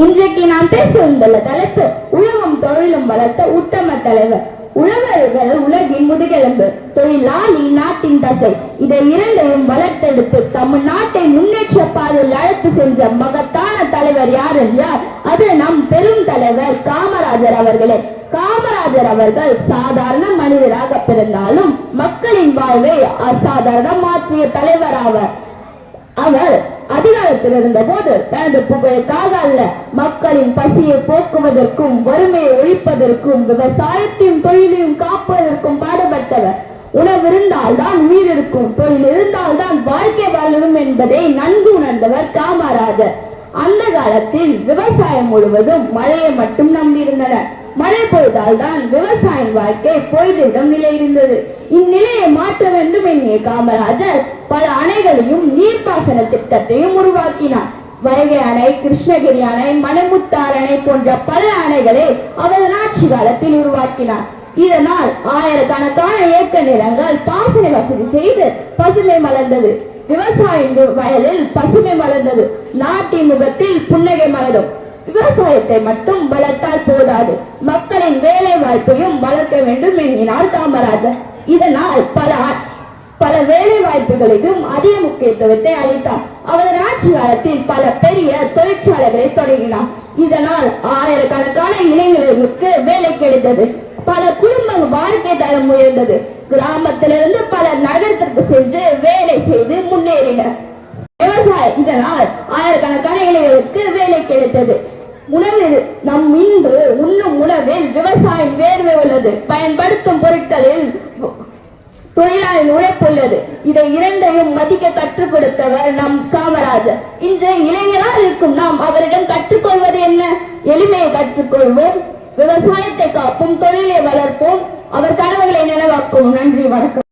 இன்றைக்கு நான் பேச வந்துள்ள தலைப்பு உழவும் தொழிலும் வளர்த்த உத்தம தலைவர். உழவர்கள் உலகின் முதுகெலும்பு, தொழிலாளி நாட்டின் தசை. இதை இரண்டையும் வளர்த்தெடுத்து தமிழ்நாட்டை முன்னேற்ற பாதையில் அழைத்து சென்ற மகத்தான தலைவர் யார் என்றால் அது நம் பெரும் தலைவர் காமராஜர் அவர்களே. காமராஜர் அவர்கள் சாதாரண மனிதராக பிறந்தாலும் மக்களின் வாழ்வை அசாதாரண மாற்றிய தலைவர் ஆவார். அவர் அதிகாரத்தில் இருந்த போது தனது புகழுக்காக அல்ல, மக்களின் பசியை போக்குவதற்கும் வறுமையை ஒழிப்பதற்கும் விவசாயத்தையும் தொழிலையும் காப்பதற்கும் பாடுபட்டவர். உணவு இருந்தால் தான் உயிர் இருக்கும், தொழில் இருந்தால் தான் வாழ்க்கை வாழும் என்பதை நன்கு உணர்ந்தவர் காமராஜர். அந்த காலத்தில் விவசாயம் முழுவதும் மழையை மட்டும் நம்பியிருந்தனர். மழை பொழுதால் தான் விவசாய வாழ்க்கை போய்விடும் நிலை இருந்தது. இந்நிலையை மாற்ற வேண்டும் என்கிற காமராஜர் பல அணைகளையும் நீர்ப்பாசன திட்டத்தையும் உருவாக்கினார். வைகை அணை, கிருஷ்ணகிரி அணை, மணிமுத்தாறு அணை போன்ற பல அணைகளை அவரது ஆட்சி காலத்தில் உருவாக்கினார். இதனால் ஆயிரக்கணக்கான ஏக்கர் நிலங்கள் பாசன வசதி செய்து பசுமை மலர்ந்தது. விவசாய வயலில் பசுமை மலர்ந்தது. நாட்டின் முகத்தில் புன்னகை மலரும். விவசாயத்தை மட்டும் வளர்த்தால் போதாது, மக்களின் வேலை வாய்ப்பையும் வளர்க்க வேண்டும் என்கிறார் காமராஜர். இதனால் பல வேலை வாய்ப்புகளுக்கும் அதிக முக்கியத்துவத்தை அளித்தார். அவரது ஆட்சி காலத்தில் பல பெரிய தொழிற்சாலைகளை தொடங்கினார். இதனால் ஆயிரக்கணக்கான இளைஞர்களுக்கு வேலை கிடைத்தது. பல குடும்ப வாழ்க்கை தரம் உயர்ந்தது. கிராமத்திலிருந்து பல நகரத்திற்கு சென்று வேலை செய்து முன்னேறினர். இதனால் ஆயிரக்கணக்கான இளைஞர்களுக்கு வேலை கிடைத்தது. உணவில் நம் இன்று உண்ணும் உணவில் விவசாயம் வேர்வை உள்ளது. பயன்படுத்தும் பொருட்களில் தொழிலாளர் உழைப்புள்ளது. இதை இரண்டையும் மதிக்க கற்றுக் கொடுத்தவர் நம் காமராஜர். இன்று இளைஞராக இருக்கும் நாம் அவரிடம் கற்றுக்கொள்வது என்ன? எளிமையை கற்றுக்கொள்வோம், விவசாயத்தை காப்போம், தொழிலை வளர்ப்போம், அவர் கனவுகளை நினைவாக்குவோம். நன்றி, வணக்கம்.